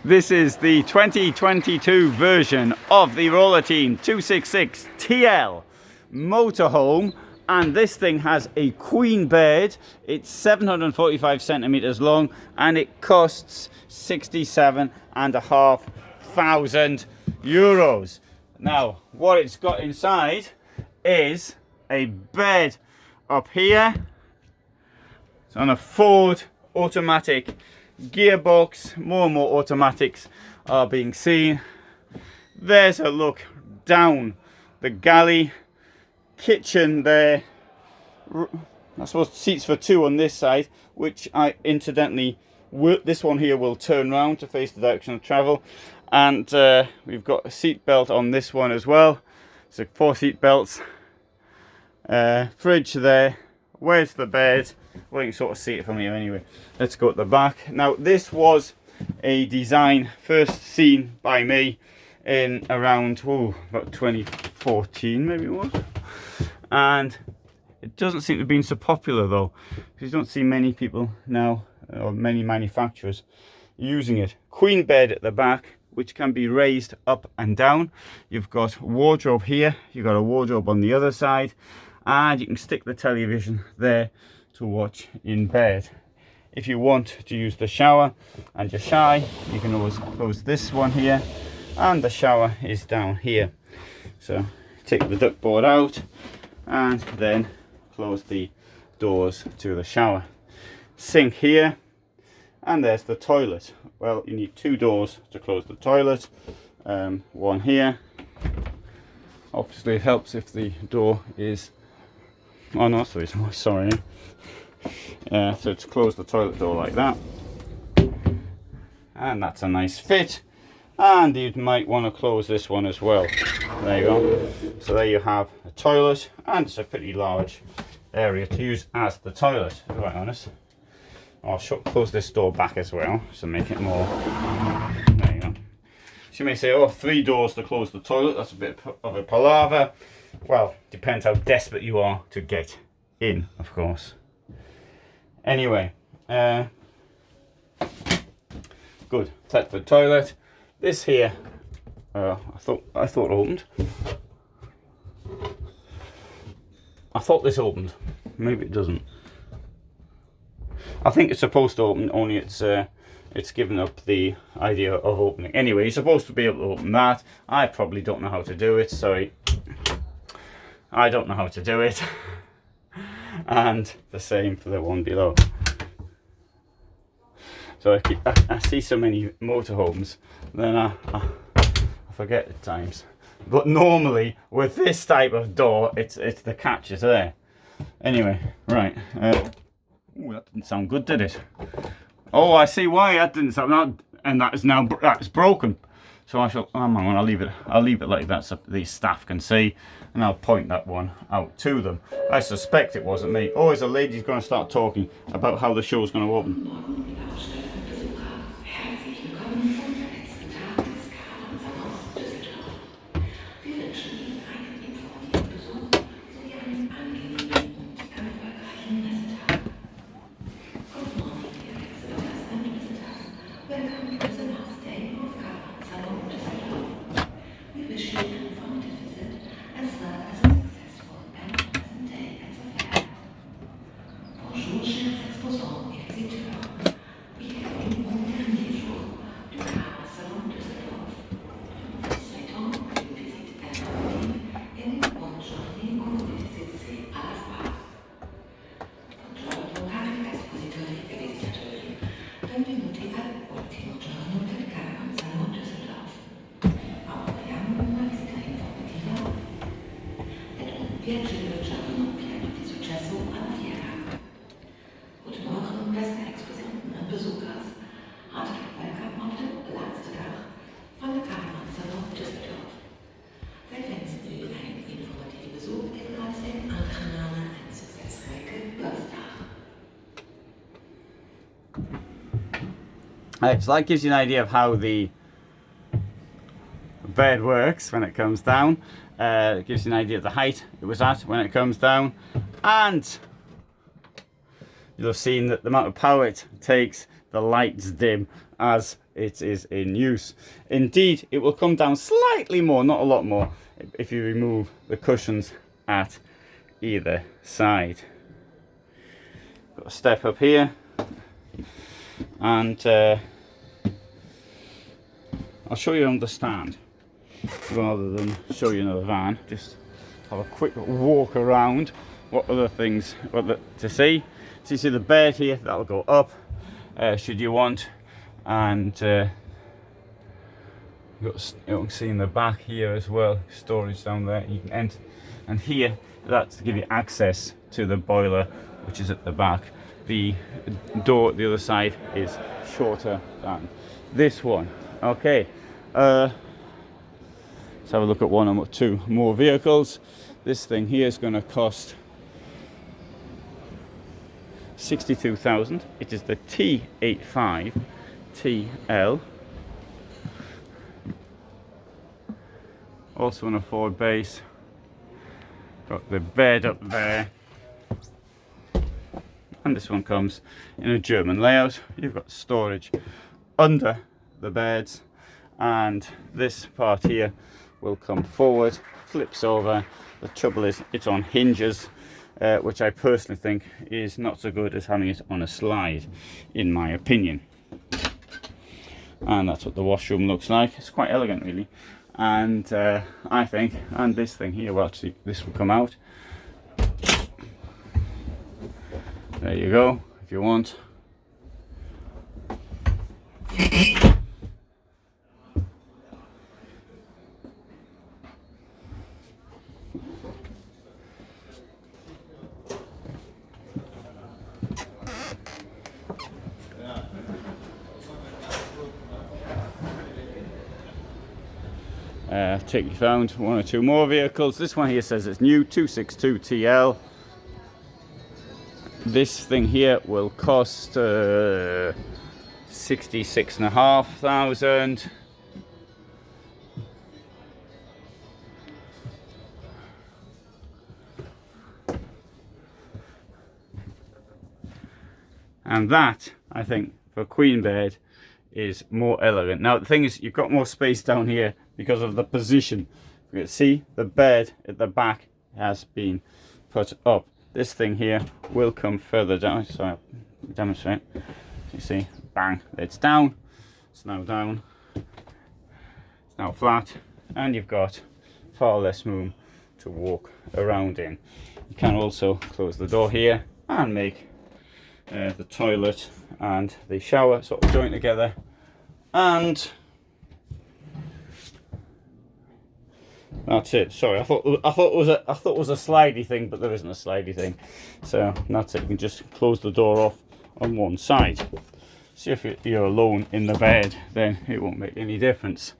This is the 2022 version of the Roller Team 266 TL Motorhome, and this thing has a queen bed. It's 745 centimeters long and it costs 67,500 euros. Now, what it's got inside is a bed up here. It's on a Ford automatic gearbox. More and more automatics are being seen. There's a look down the galley. Kitchen there. I suppose seats for two on this side, which I incidentally this one here will turn round to face the direction of travel. And we've got a seat belt on this one as well. So 4 seat belts. Fridge there. Where's the bed? Well, you can sort of see it from here anyway. Let's go at the back. Now, this was a design first seen by me in around about 2014, maybe it was. And it doesn't seem to have been so popular though, because you don't see many people now, or many manufacturers, using it. Queen bed at the back, which can be raised up and down. You've got wardrobe here. You've got a wardrobe on the other side. And you can stick the television there to watch in bed. If you want to use the shower and you're shy, you can always close this one here, and the shower is down here. So take the duckboard out and then close the doors to the shower. Sink here, and there's the toilet. Well, you need 2 doors to close the toilet. One here. Obviously it helps if the door is, oh no, sorry. So to close the toilet door like that, and that's a nice fit. And you might want to close this one as well. There you go. So there you have a toilet, and it's a pretty large area to use as the toilet, to be quite honest. I'll close this door back as well, so make it more. There you go. So you may say, oh, 3 doors to close the toilet, that's a bit of a palaver. Well, depends how desperate you are to get in, of course. Anyway, good. Thetford toilet. This here, I thought opened. I thought this opened. Maybe it doesn't. I think it's supposed to open. Only it's given up the idea of opening. Anyway, you're supposed to be able to open that. I probably don't know how to do it. Sorry, I don't know how to do it. And the same for the one below. So I see so many motorhomes, then I forget at times. But normally with this type of door, it's the catch is there. Anyway, right. Ooh, that didn't sound good, did it? Oh, I see why that didn't sound. And that's broken. So I'll leave it like that so the staff can see, and I'll point that one out to them. I suspect it wasn't me. Oh, is a lady's going to start talking about how the show's going to open. So that gives you an idea of how the bed works when it comes down. It gives you an idea of the height it was at when it comes down, and you'll have seen that the amount of power it takes, the lights dim as it is in use. Indeed, it will come down slightly more, not a lot more, if you remove the cushions at either side. Got a step up here, and I'll show you on the stand rather than show you another van. Just have a quick walk around. What other things to see? So you see the bed here, that'll go up should you want, and you can see in the back here as well, storage down there. You can enter, and here that's to give you access to the boiler, which is at the back. The door at the other side is shorter than this one. Okay, let's have a look at one or two more vehicles. This thing here is going to cost 62,000. It is the T85 Tl. Also on a Ford base. Got the bed up there. And this one comes in a German layout. You've got storage under the beds, and this part here will come forward, flips over. The trouble is it's on hinges, which I personally think is not so good as having it on a slide, in my opinion. And that's what the washroom looks like. It's quite elegant, really. And I think, and this thing here, well, actually this will come out. There you go, if you want. Take you found one or two more vehicles. This one here says it's new, 262 TL. This thing here will cost 66,500. And that, I think, for queen bed is more elegant. Now the thing is, you've got more space down here because of the position. You can see the bed at the back has been put up. This thing here will come further down, so I'll demonstrate. You see, bang, it's down. It's now down. It's now flat, and you've got far less room to walk around in. You can also close the door here and make the toilet and the shower sort of joint together, and that's it. Sorry, I thought it was a slidey thing, but there isn't a slidey thing. So that's it. You can just close the door off on one side. See, if you're alone in the bed, then it won't make any difference.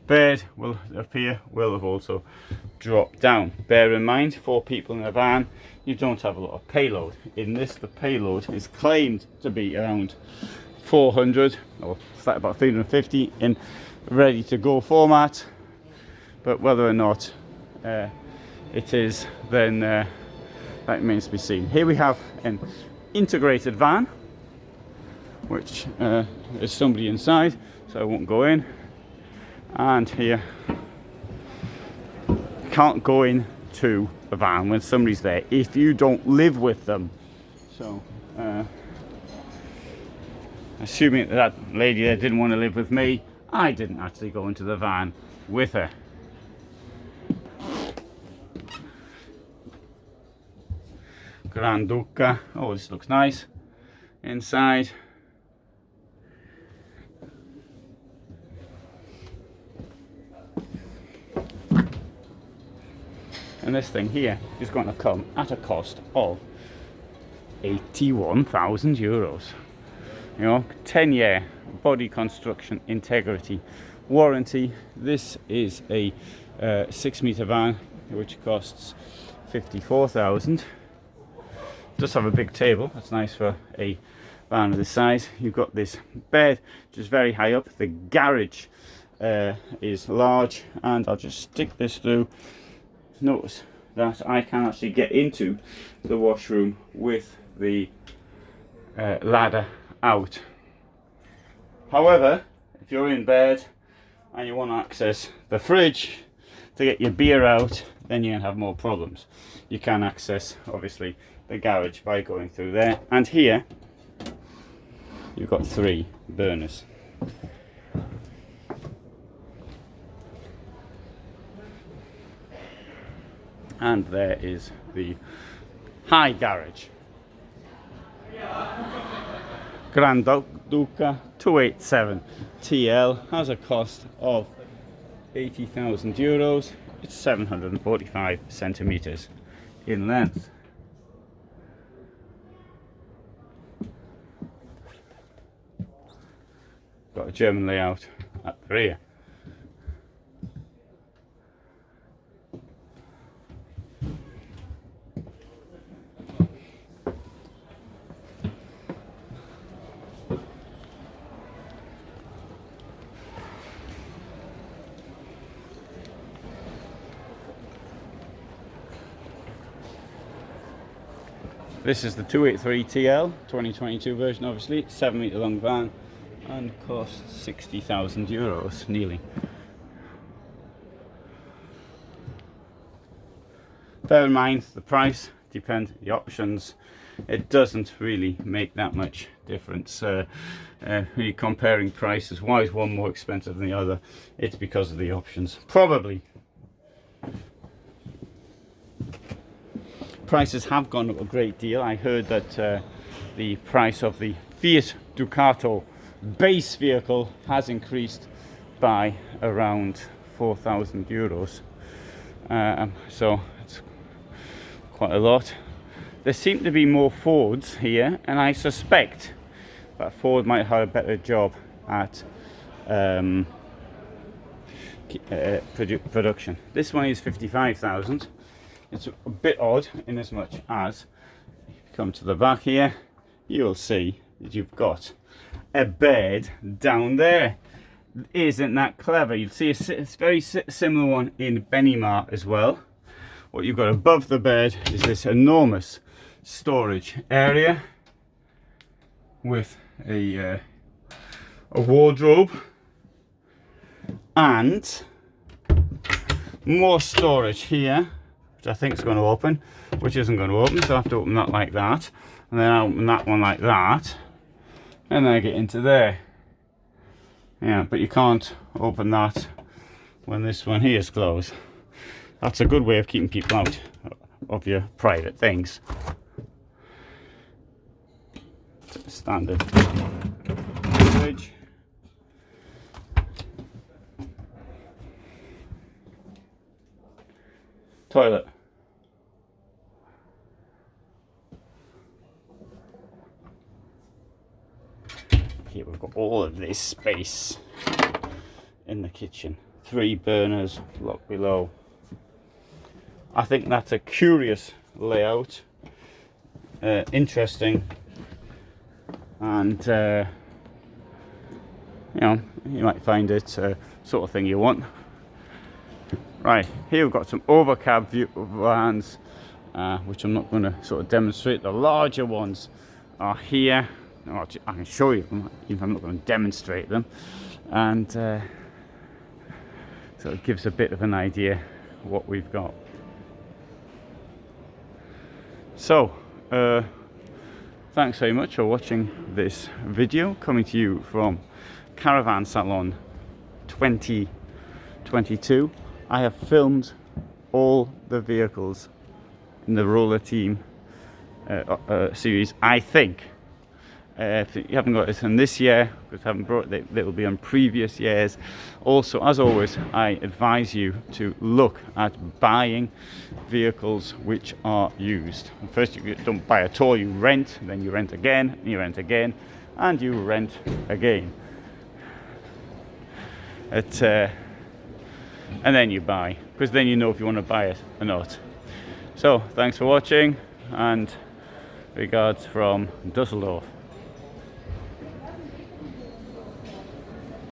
Bed will appear, will have also dropped down. Bear in mind, 4 people in a van, you don't have a lot of payload. In this, the payload is claimed to be around 400, or about 350 in ready to go format. But whether or not it is, then that remains to be seen. Here we have an integrated van, which there's somebody inside, so I won't go in. And here, you can't go in to the van when somebody's there if you don't live with them. So assuming that lady there didn't want to live with me, I didn't actually go into the van with her. Grand Duca. Oh, this looks nice inside. And this thing here is going to come at a cost of 81,000 euros. You know, 10-year body construction integrity warranty. This is a 6-meter van, which costs 54,000. Does have a big table. That's nice for a van of this size. You've got this bed, which is very high up. The garage is large, and I'll just stick this through. Notice that I can actually get into the washroom with the ladder out. However, if you're in bed and you want to access the fridge to get your beer out, then you're going to have more problems. You can access, obviously, the garage by going through there. And here, you've got 3 burners. And there is the high garage. Grand Ducato 287 TL has a cost of 80,000 euros. It's 745 centimeters in length. Got a German layout at the rear. This is the 283 TL 2022 version, obviously 7-meter long van, and costs 60,000 euros nearly. Bear in mind the price depends on the options. It doesn't really make that much difference. When you're comparing prices, why is one more expensive than the other? It's because of the options, probably. Prices have gone up a great deal. I heard that the price of the Fiat Ducato base vehicle has increased by around 4,000 euros. So it's quite a lot. There seem to be more Fords here, and I suspect that Ford might have a better job at production. This one is 55,000. It's a bit odd in as much as, if you come to the back here, you'll see that you've got a bed down there. Isn't that clever? You'll see a very similar one in Benimar as well. What you've got above the bed is this enormous storage area with a wardrobe and more storage here, which I think is going to open, which isn't going to open, so I have to open that like that, and then I open that one like that, and then I get into there. Yeah, but you can't open that when this one here is closed. That's a good way of keeping people out of your private things. Standard fridge. Toilet. Here we've got all of this space in the kitchen. 3 burners, lock below. I think that's a curious layout, interesting, and you know, you might find it sort of thing you want. Right, here we've got some overcab view vans, which I'm not going to sort of demonstrate. The larger ones are here. I can show you them, even if I'm not going to demonstrate them, and so it gives a bit of an idea what we've got. So thanks very much for watching this video, coming to you from Caravan Salon 2022. I have filmed all the vehicles in the roller team series, I think. If you haven't got it in this year, because I haven't brought it, it will be on previous years. Also, as always, I advise you to look at buying vehicles which are used. First, you don't buy at all, you rent, then you rent again, and you rent again, and you rent again. And then you buy, because then you know if you want to buy it or not. So, thanks for watching, and regards from Dusseldorf.